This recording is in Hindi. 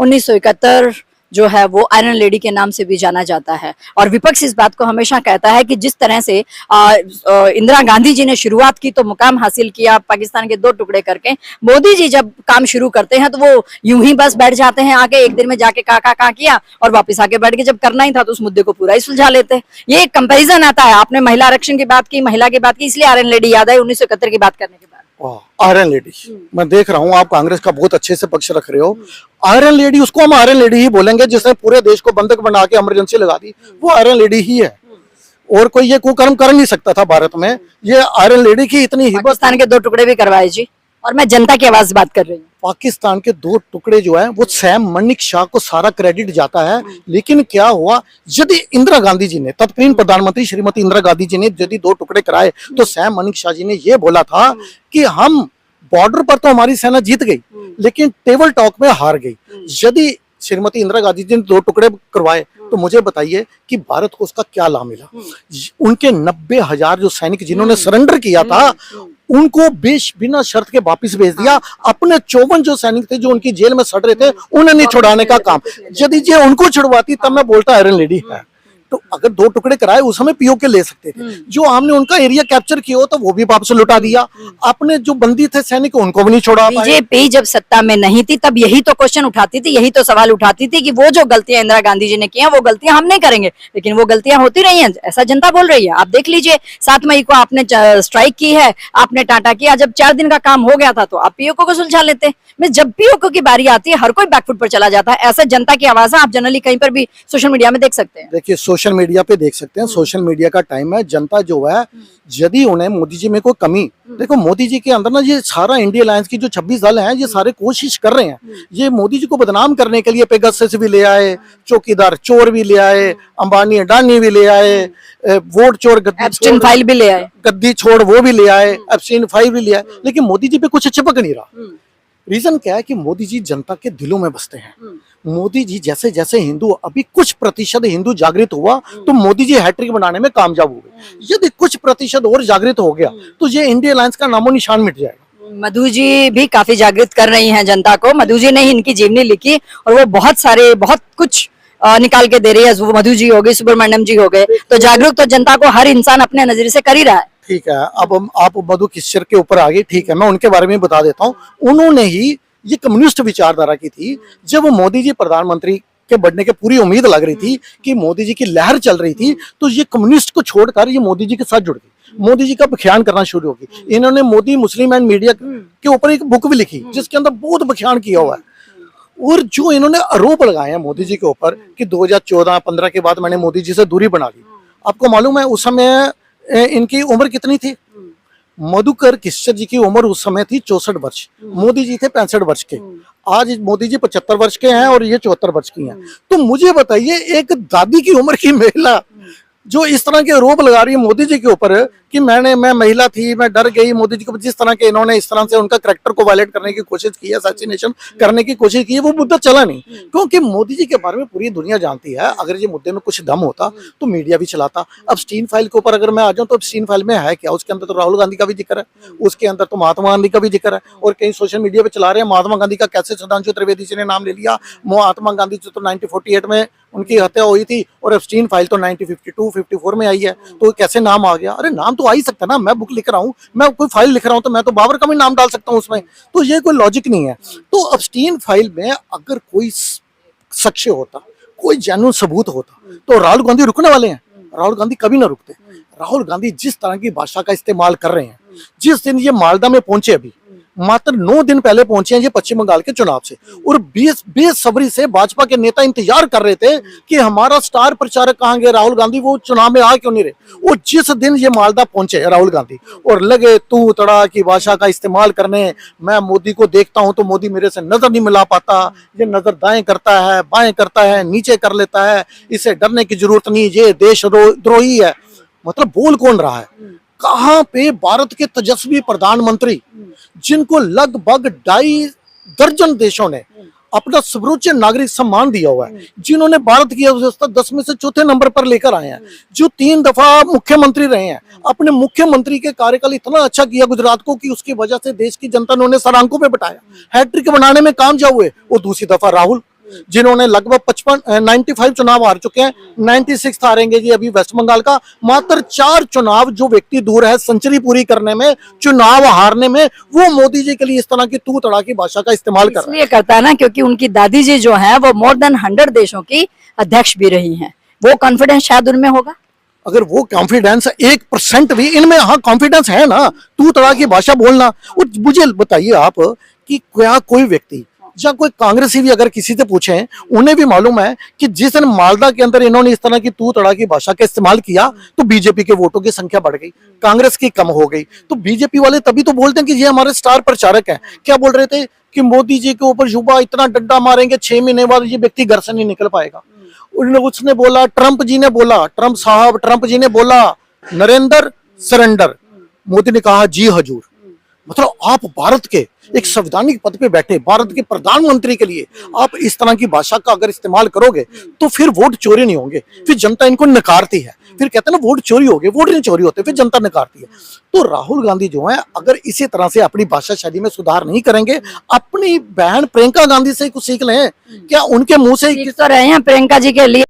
1971 जो है वो आयरन लेडी के नाम से भी जाना जाता है। और विपक्ष इस बात को हमेशा कहता है कि जिस तरह से इंदिरा गांधी जी ने शुरुआत की तो मुकाम हासिल किया पाकिस्तान के दो टुकड़े करके, मोदी जी जब काम शुरू करते हैं तो वो यूं ही बस बैठ जाते हैं आके, एक दिन में जाके का किया और वापस आके बैठ के, जब करना ही था तो उस मुद्दे को पूरा ही सुलझा लेते। ये एक कंपेरिजन आता है। आपने महिला आरक्षण की बात की, महिला की बात की, इसलिए आयरन लेडी याद आई 1971 की बात करने के बाद। आयरन लेडी, मैं देख रहा हूँ आप कांग्रेस का बहुत अच्छे से पक्ष रख रहे हो। आयरन लेडी, उसको हम आयरन लेडी ही बोलेंगे जिसने पूरे देश को बंधक बना के इमरजेंसी लगा दी, वो आयरन लेडी ही है। और कोई ये कुकर्म कर नहीं सकता था भारत में। ये आयरन लेडी की इतनी हिम्मत। पाकिस्तान के दो टुकड़े भी करवाए जी, और मैं जनता की आवाज बात कर रही हूँ। पाकिस्तान के दो टुकड़े जो है वो सैम मनिक शाह को सारा क्रेडिट जाता है। लेकिन क्या हुआ, यदि इंदिरा गांधी जी ने, तत्कालीन प्रधानमंत्री श्रीमती इंदिरा गांधी जी ने यदि दो टुकड़े कराए तो सैम मनिक शाह जी ने ये बोला था कि हम बॉर्डर पर तो हमारी सेना जीत गई लेकिन टेबल टॉक में हार गई। यदि श्रीमती इंदिरा गांधी जी ने दो टुकड़े करवाए तो मुझे बताइए कि भारत को उसका क्या लाभ मिला। उनके 90,000 जो सैनिक जिन्होंने सरेंडर किया था उनको बिना शर्त के वापस भेज दिया। अपने 54 जो सैनिक थे जो उनकी जेल में सड़ रहे थे उन्हें नहीं छुड़ाने का काम। यदि ये उनको छुड़वाती तब मैं बोलता आयरन लेडी है। तो अगर दो टुकड़े कराए उस समय पीओके ले सकते थे। जो हमने उनका एरिया कैप्चर किया हो तो वो भी वापस लुटा दिया। अपने जो बंदी थे सैनिक उनको भी नहीं छोड़ा। बीजेपी जब सत्ता में नहीं थी तब यही तो क्वेश्चन उठाती थी, यही तो सवाल उठाती थी कि वो जो गलतियां इंदिरा गांधी जी ने की वो गलतियां हम नहीं करेंगे, लेकिन वो गलतियां होती रही हैं, ऐसा जनता बोल रही है। आप देख लीजिए 7 मई को आपने स्ट्राइक की है, आपने टाटा किया, जब 4 दिन का काम हो गया था तो आप पीओके को सुलझा लेते। जब पीओके की बारी आती है हर कोई बैकफुट पर चला जाता है। ऐसा जनता की आवाज है, आप जनरली कहीं पर भी सोशल मीडिया में देख सकते हैं। देखिए सोशल मीडिया पे देख सकते हैं, सोशल मीडिया का टाइम है। जनता जो है यदि उन्हें मोदी जी में कोई कमी, देखो मोदी जी के अंदर ना ये सारा इंडिया अलायंस की जो 26 दल हैं ये सारे कोशिश कर रहे हैं। ये मोदी जी को बदनाम करने के लिए पेगासस भी ले आए, चौकीदार चोर भी ले आए, अंबानी अडानी भी ले आए, वोट चोर एप्स्टीन फाइल भी ले आए, गद्दी छोड़ वो भी ले आए, एप्स्टीन फाइल भी ले आए, लेकिन मोदी जी पे कुछ चिपक नहीं रहा। रीजन क्या है कि मोदी जी जनता के दिलों में बसते हैं। मोदी जी जैसे जैसे हिंदू, अभी कुछ प्रतिशत हिंदू जागृत हुआ तो मोदी जी हैट्रिक बनाने में कामयाब हो गए। यदि कुछ प्रतिशत और जागृत हो गया तो ये इंडिया अलायंस का नामो निशान मिट जाएगा। मधु जी भी काफी जागृत कर रही हैं जनता को। मधु जी ने ही इनकी जीवनी लिखी और वो बहुत कुछ निकाल के दे रही है। वो मधु जी हो गई, सुब्रमण्यम जी हो गए, तो जागरूक तो जनता को हर इंसान अपने नजरिए से कर ही रहा है। ठीक है, अब आप मधु किश्चर के ऊपर आ गई, ठीक है, मैं उनके बारे में बता देता हूँ। उन्होंने ही ये कम्युनिस्ट विचारधारा की थी। जब मोदी जी प्रधानमंत्री के बनने की पूरी उम्मीद लग रही थी कि मोदी जी की लहर चल रही थी तो ये कम्युनिस्ट को छोड़कर ये मोदी जी के साथ जुड़ गई, मोदी जी का बख्यान करना शुरू हो गई। इन्होंने मोदी मुस्लिम एंड मीडिया के ऊपर एक बुक भी लिखी जिसके अंदर बहुत बख्यान किया हुआ है। और जो इन्होंने आरोप लगाए हैं मोदी जी के ऊपर कि 2014-15 के बाद मैंने मोदी जी से दूरी बना ली। आपको मालूम है उस समय इनकी उम्र कितनी थी? मधुकर किश्चर जी की उम्र उस समय थी 64 वर्ष, मोदी जी थे 65 वर्ष के। आज मोदी जी 75 वर्ष के हैं और ये 74 वर्ष की हैं। तो मुझे बताइए एक दादी की उम्र की महिला जो इस तरह के आरोप लगा रही है मोदी जी के ऊपर कि मैं महिला थी, मैं डर गई मोदी जी को, जिस तरह के इन्होंने इस तरह से उनका कैरेक्टर को वायलेट करने की कोशिश की है, असैसिनेशन करने की कोशिश की है, वो मुद्दा चला नहीं। क्योंकि मोदी जी के बारे में पूरी दुनिया जानती है। अगर ये मुद्दे में कुछ दम होता तो मीडिया भी चलाता। अब एप्स्टीन फाइल के ऊपर अगर मैं आ जाऊं तो एप्स्टीन फाइल में है क्या? उसके अंदर तो राहुल गांधी का भी जिक्र है, उसके अंदर तो महात्मा गांधी का भी जिक्र है, और कई सोशल मीडिया पे चला रहे हैं महात्मा गांधी का कैसे सुधांशु त्रिवेदी जी ने नाम ले लिया। महात्मा गांधी जी तो 1948 में उनकी हत्या हुई थी और एप्स्टीन फाइल तो 1952-54 में आई है, तो कैसे नाम आ गया? अरे नाम तो आ ही सकता ना। मैं बुक लिख रहा हूँ, मैं कोई फाइल लिख रहा हूँ तो मैं तो बाबर का भी नाम डाल सकता हूँ उसमें, तो ये कोई लॉजिक नहीं है। तो एप्स्टीन फाइल में अगर कोई साक्ष्य होता, कोई जेन्युइन सबूत होता तो राहुल गांधी रुकने वाले हैं? राहुल गांधी कभी ना रुकते। राहुल गांधी जिस तरह की भाषा का इस्तेमाल कर रहे हैं, जिस दिन ये मालदा में पहुंचे, अभी मात्र 9 दिन पहले पहुंचे हैं ये पश्चिम बंगाल के चुनाव से, और बेसब्री से भाजपा के नेता इंतजार कर रहे थे कि हमारा स्टार प्रचारक कहां गए राहुल गांधी, वो चुनाव में आ क्यों नहीं रहे। और जिस दिन ये मालदा पहुंचे राहुल गांधी और लगे तू तड़ा की भाषा का इस्तेमाल करने, मैं मोदी को देखता हूं तो मोदी मेरे से नजर नहीं मिला पाता, ये नजर दाएं करता है, बाएं करता है, नीचे कर लेता है, इसे डरने की जरूरत नहीं, ये देशद्रोही है। मतलब बोल कौन रहा है? कहां पे भारत के तेजस्वी प्रधानमंत्री जिनको लगभग 2.5 दर्जन देशों ने अपना सर्वोच्च नागरिक सम्मान दिया हुआ है, जिन्होंने भारत की अर्थव्यवस्था 10 में से चौथे नंबर पर लेकर आए हैं, जो 3 दफा मुख्यमंत्री रहे हैं, अपने मुख्यमंत्री के कार्यकाल इतना अच्छा किया गुजरात को कि उसकी वजह से देश की जनता ने उन्हें सर आंखों पे बिठाया, हैट्रिक बनाने में कामयाब हुए। और दूसरी दफा राहुल जिन्होंने लगभग 95 चुनाव हार चुके हैं, 96 हारेंगे जी अभी वेस्ट बंगाल का। मात्र 4 चुनाव जो व्यक्ति दूर है सेंचुरी पूरी करने में, चुनाव हारने में, वो मोदी जी के लिए इस तरह की तू तड़ा की भाषा का इस्तेमाल कर रहे हैं। इसलिए करता है ना क्योंकि उनकी दादी जी जो है वो मोर देन 100 देशों की अध्यक्ष भी रही हैं, वो कॉन्फिडेंस शायद उनमें होगा। अगर वो कॉन्फिडेंस 1% भी इनमें, हाँ कॉन्फिडेंस है ना, तू तड़ा की भाषा बोलना। और मुझे बताइए आप कि क्या कोई व्यक्ति या कोई कांग्रेसी भी अगर किसी से पूछे, उन्हें भी मालूम है कि जिस दिन मालदा के अंदर इन्होंने इस तरह की तू तड़ा की भाषा का इस्तेमाल किया तो बीजेपी के वोटों की संख्या बढ़ गई, कांग्रेस की कम हो गई। तो बीजेपी वाले तभी तो बोलते हैं कि ये हमारे स्टार प्रचारक हैं। क्या बोल रहे थे कि मोदी जी के ऊपर युवा इतना डंडा मारेंगे 6 महीने बाद ये व्यक्ति घर से नहीं निकल पाएगा। उसने बोला, ट्रंप जी ने बोला, ट्रंप जी ने बोला नरेंद्र सरेंडर, मोदी ने कहा जी हजूर। मतलब आप भारत के एक संवैधानिक पद पे बैठे भारत के प्रधानमंत्री के लिए आप इस तरह की भाषा का अगर इस्तेमाल करोगे तो फिर वोट चोरी नहीं होंगे, फिर जनता इनको नकारती है। फिर कहते हैं ना वोट चोरी हो गए, वोट नहीं चोरी होते, फिर जनता नकारती है। तो राहुल गांधी जो है अगर इसी तरह से अपनी भाषा शैली में सुधार नहीं करेंगे, अपनी बहन प्रियंका गांधी से कुछ सीख लें। क्या उनके मुंह से सीख तो रहे हैं प्रियंका जी के लिए